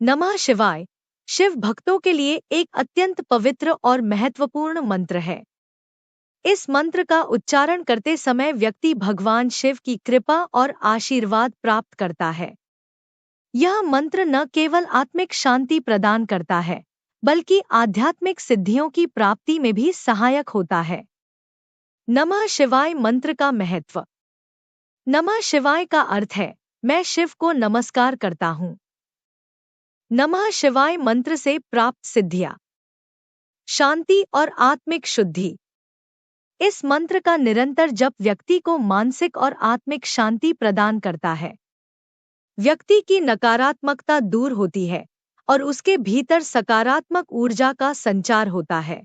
नमः शिवाय शिव भक्तों के लिए एक अत्यंत पवित्र और महत्वपूर्ण मंत्र है। इस मंत्र का उच्चारण करते समय व्यक्ति भगवान शिव की कृपा और आशीर्वाद प्राप्त करता है। यह मंत्र न केवल आत्मिक शांति प्रदान करता है, बल्कि आध्यात्मिक सिद्धियों की प्राप्ति में भी सहायक होता है। नमः शिवाय मंत्र का महत्व। नमः शिवाय का अर्थ है, मैं शिव को नमस्कार करता हूँ। नमः शिवाय मंत्र से प्राप्त सिद्धियां, शांति और आत्मिक शुद्धि। इस मंत्र का निरंतर जप व्यक्ति को मानसिक और आत्मिक शांति प्रदान करता है। व्यक्ति की नकारात्मकता दूर होती है और उसके भीतर सकारात्मक ऊर्जा का संचार होता है।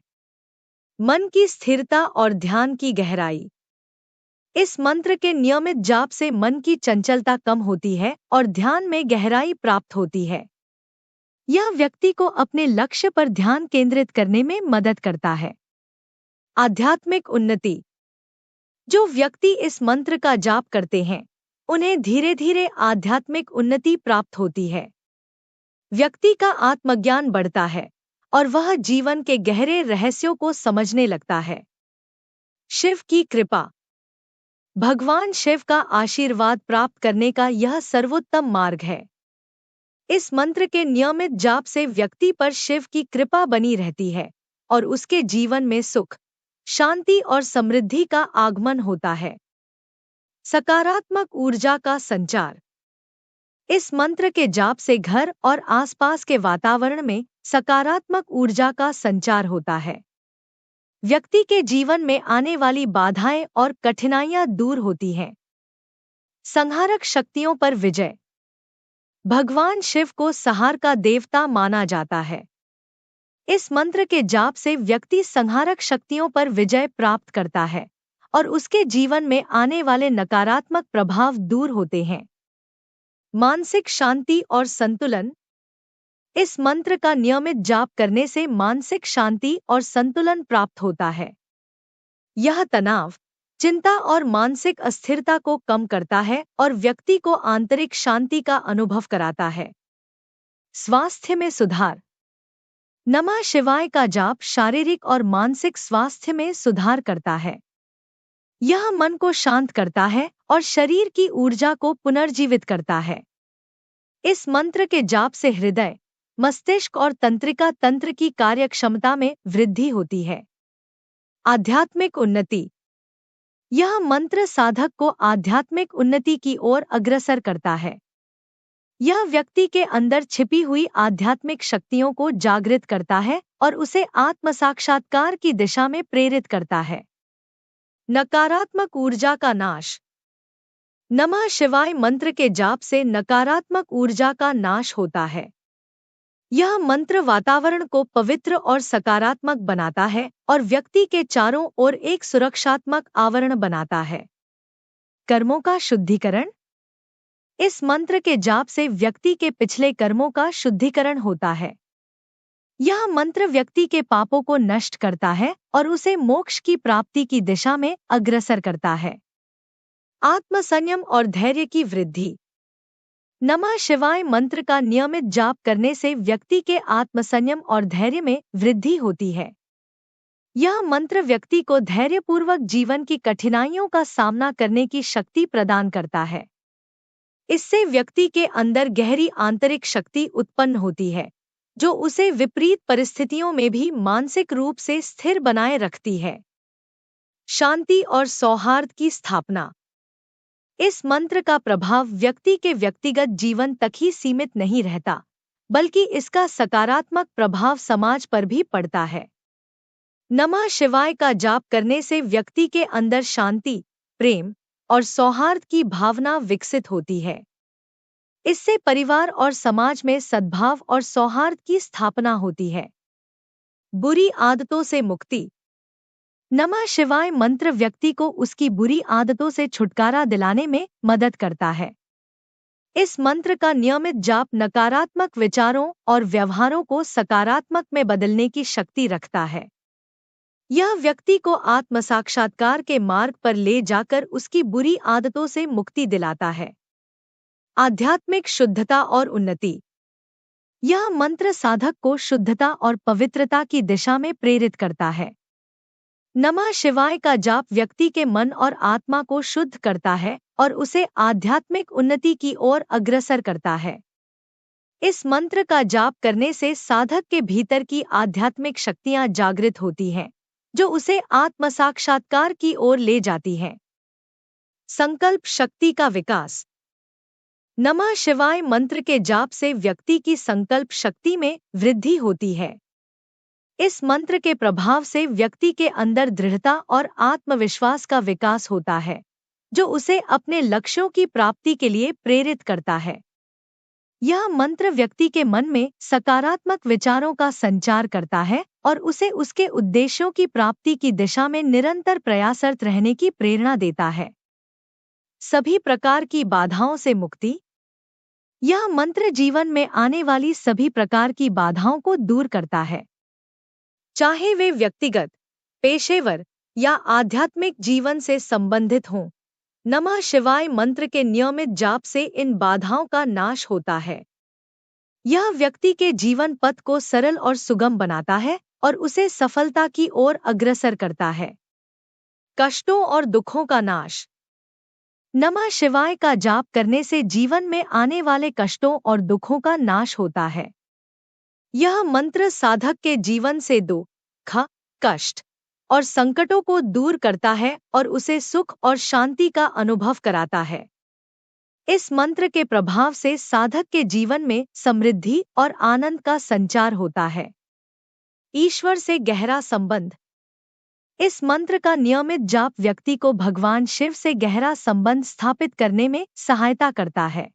मन की स्थिरता और ध्यान की गहराई। इस मंत्र के नियमित जाप से मन की चंचलता कम होती है और ध्यान में गहराई प्राप्त होती है। यह व्यक्ति को अपने लक्ष्य पर ध्यान केंद्रित करने में मदद करता है। आध्यात्मिक उन्नति। जो व्यक्ति इस मंत्र का जाप करते हैं, उन्हें धीरे धीरे आध्यात्मिक उन्नति प्राप्त होती है। व्यक्ति का आत्मज्ञान बढ़ता है और वह जीवन के गहरे रहस्यों को समझने लगता है। शिव की कृपा। भगवान शिव का आशीर्वाद प्राप्त करने का यह सर्वोत्तम मार्ग है। इस मंत्र के नियमित जाप से व्यक्ति पर शिव की कृपा बनी रहती है और उसके जीवन में सुख, शांति और समृद्धि का आगमन होता है। सकारात्मक ऊर्जा का संचार। इस मंत्र के जाप से घर और आसपास के वातावरण में सकारात्मक ऊर्जा का संचार होता है। व्यक्ति के जीवन में आने वाली बाधाएं और कठिनाइयां दूर होती हैं। संहारक शक्तियों पर विजय। भगवान शिव को संहार का देवता माना जाता है। इस मंत्र के जाप से व्यक्ति संहारक शक्तियों पर विजय प्राप्त करता है और उसके जीवन में आने वाले नकारात्मक प्रभाव दूर होते हैं। मानसिक शांति और संतुलन। इस मंत्र का नियमित जाप करने से मानसिक शांति और संतुलन प्राप्त होता है। यह तनाव, चिंता और मानसिक अस्थिरता को कम करता है और व्यक्ति को आंतरिक शांति का अनुभव कराता है। स्वास्थ्य में सुधार। नमः शिवाय का जाप शारीरिक और मानसिक स्वास्थ्य में सुधार करता है। यह मन को शांत करता है और शरीर की ऊर्जा को पुनर्जीवित करता है। इस मंत्र के जाप से हृदय, मस्तिष्क और तंत्रिका तंत्र की कार्यक्षमता में वृद्धि होती है। आध्यात्मिक उन्नति। यह मंत्र साधक को आध्यात्मिक उन्नति की ओर अग्रसर करता है। यह व्यक्ति के अंदर छिपी हुई आध्यात्मिक शक्तियों को जागृत करता है और उसे आत्म साक्षात्कार की दिशा में प्रेरित करता है। नकारात्मक ऊर्जा का नाश। नमः शिवाय मंत्र के जाप से नकारात्मक ऊर्जा का नाश होता है। यह मंत्र वातावरण को पवित्र और सकारात्मक बनाता है और व्यक्ति के चारों ओर एक सुरक्षात्मक आवरण बनाता है। कर्मों का शुद्धिकरण। इस मंत्र के जाप से व्यक्ति के पिछले कर्मों का शुद्धिकरण होता है। यह मंत्र व्यक्ति के पापों को नष्ट करता है और उसे मोक्ष की प्राप्ति की दिशा में अग्रसर करता है। आत्मसंयम और धैर्य की वृद्धि। नमः शिवाय मंत्र का नियमित जाप करने से व्यक्ति के आत्मसंयम और धैर्य में वृद्धि होती है। यह मंत्र व्यक्ति को धैर्यपूर्वक जीवन की कठिनाइयों का सामना करने की शक्ति प्रदान करता है। इससे व्यक्ति के अंदर गहरी आंतरिक शक्ति उत्पन्न होती है, जो उसे विपरीत परिस्थितियों में भी मानसिक रूप से स्थिर बनाए रखती है। शांति और सौहार्द की स्थापना। इस मंत्र का प्रभाव व्यक्ति के व्यक्तिगत जीवन तक ही सीमित नहीं रहता, बल्कि इसका सकारात्मक प्रभाव समाज पर भी पड़ता है। नमः शिवाय का जाप करने से व्यक्ति के अंदर शांति, प्रेम और सौहार्द की भावना विकसित होती है। इससे परिवार और समाज में सद्भाव और सौहार्द की स्थापना होती है। बुरी आदतों से मुक्ति। नमः शिवाय मंत्र व्यक्ति को उसकी बुरी आदतों से छुटकारा दिलाने में मदद करता है। इस मंत्र का नियमित जाप नकारात्मक विचारों और व्यवहारों को सकारात्मक में बदलने की शक्ति रखता है। यह व्यक्ति को आत्म साक्षात्कार के मार्ग पर ले जाकर उसकी बुरी आदतों से मुक्ति दिलाता है। आध्यात्मिक शुद्धता और उन्नति। यह मंत्र साधक को शुद्धता और पवित्रता की दिशा में प्रेरित करता है। नमः शिवाय का जाप व्यक्ति के मन और आत्मा को शुद्ध करता है और उसे आध्यात्मिक उन्नति की ओर अग्रसर करता है। इस मंत्र का जाप करने से साधक के भीतर की आध्यात्मिक शक्तियां जागृत होती हैं, जो उसे आत्म साक्षात्कार की ओर ले जाती हैं। संकल्प शक्ति का विकास। नमः शिवाय मंत्र के जाप से व्यक्ति की संकल्प शक्ति में वृद्धि होती है। इस मंत्र के प्रभाव से व्यक्ति के अंदर दृढ़ता और आत्मविश्वास का विकास होता है, जो उसे अपने लक्ष्यों की प्राप्ति के लिए प्रेरित करता है। यह मंत्र व्यक्ति के मन में सकारात्मक विचारों का संचार करता है और उसे उसके उद्देश्यों की प्राप्ति की दिशा में निरंतर प्रयासरत रहने की प्रेरणा देता है। सभी प्रकार की बाधाओं से मुक्ति। यह मंत्र जीवन में आने वाली सभी प्रकार की बाधाओं को दूर करता है, चाहे वे व्यक्तिगत, पेशेवर या आध्यात्मिक जीवन से संबंधित हों। नमः शिवाय मंत्र के नियमित जाप से इन बाधाओं का नाश होता है। यह व्यक्ति के जीवन पथ को सरल और सुगम बनाता है और उसे सफलता की ओर अग्रसर करता है। कष्टों और दुखों का नाश। नमः शिवाय का जाप करने से जीवन में आने वाले कष्टों और दुखों का नाश होता है। यह मंत्र साधक के जीवन से दुख, कष्ट और संकटों को दूर करता है और उसे सुख और शांति का अनुभव कराता है। इस मंत्र के प्रभाव से साधक के जीवन में समृद्धि और आनंद का संचार होता है। ईश्वर से गहरा संबंध। इस मंत्र का नियमित जाप व्यक्ति को भगवान शिव से गहरा संबंध स्थापित करने में सहायता करता है।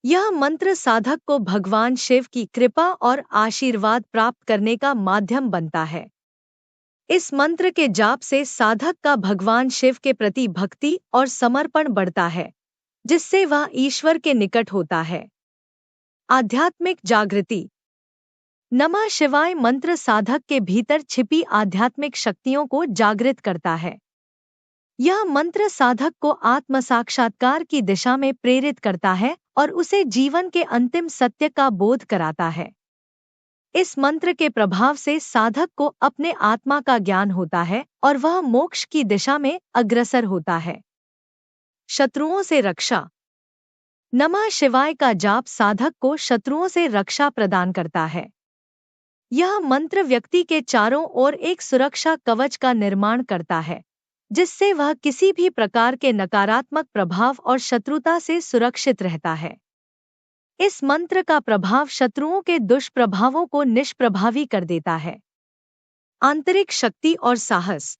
यह मंत्र साधक को भगवान शिव की कृपा और आशीर्वाद प्राप्त करने का माध्यम बनता है। इस मंत्र के जाप से साधक का भगवान शिव के प्रति भक्ति और समर्पण बढ़ता है, जिससे वह ईश्वर के निकट होता है। आध्यात्मिक जागृति। नमः शिवाय मंत्र साधक के भीतर छिपी आध्यात्मिक शक्तियों को जागृत करता है। यह मंत्र साधक को आत्म साक्षात्कार की दिशा में प्रेरित करता है और उसे जीवन के अंतिम सत्य का बोध कराता है। इस मंत्र के प्रभाव से साधक को अपने आत्मा का ज्ञान होता है और वह मोक्ष की दिशा में अग्रसर होता है। शत्रुओं से रक्षा। नमः शिवाय का जाप साधक को शत्रुओं से रक्षा प्रदान करता है। यह मंत्र व्यक्ति के चारों ओर एक सुरक्षा कवच का निर्माण करता है, जिससे वह किसी भी प्रकार के नकारात्मक प्रभाव और शत्रुता से सुरक्षित रहता है। इस मंत्र का प्रभाव शत्रुओं के दुष्प्रभावों को निष्प्रभावी कर देता है। आंतरिक शक्ति और साहस।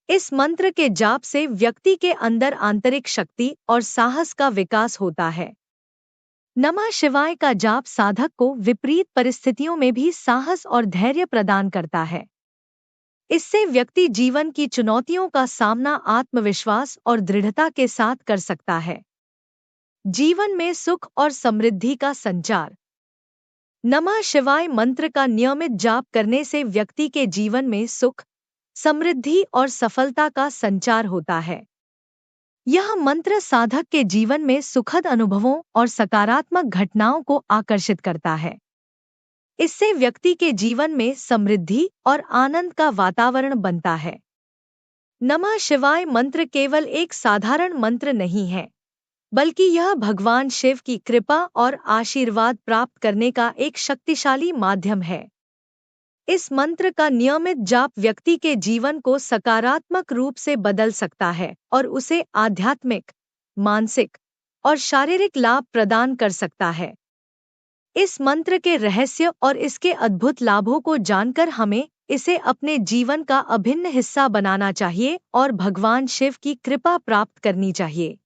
इस मंत्र के जाप से व्यक्ति के अंदर आंतरिक शक्ति और साहस का विकास होता है। नमः शिवाय का जाप साधक को विपरीत परिस्थितियों में भी साहस और धैर्य प्रदान करता है। इससे व्यक्ति जीवन की चुनौतियों का सामना आत्मविश्वास और दृढ़ता के साथ कर सकता है। जीवन में सुख और समृद्धि का संचार। नमः शिवाय मंत्र का नियमित जाप करने से व्यक्ति के जीवन में सुख, समृद्धि और सफलता का संचार होता है। यह मंत्र साधक के जीवन में सुखद अनुभवों और सकारात्मक घटनाओं को आकर्षित करता है। इससे व्यक्ति के जीवन में समृद्धि और आनंद का वातावरण बनता है। नमः शिवाय मंत्र केवल एक साधारण मंत्र नहीं है, बल्कि यह भगवान शिव की कृपा और आशीर्वाद प्राप्त करने का एक शक्तिशाली माध्यम है। इस मंत्र का नियमित जाप व्यक्ति के जीवन को सकारात्मक रूप से बदल सकता है और उसे आध्यात्मिक, मानसिक और शारीरिक लाभ प्रदान कर सकता है। इस मंत्र के रहस्य और इसके अद्भुत लाभों को जानकर हमें इसे अपने जीवन का अभिन्न हिस्सा बनाना चाहिए और भगवान शिव की कृपा प्राप्त करनी चाहिए।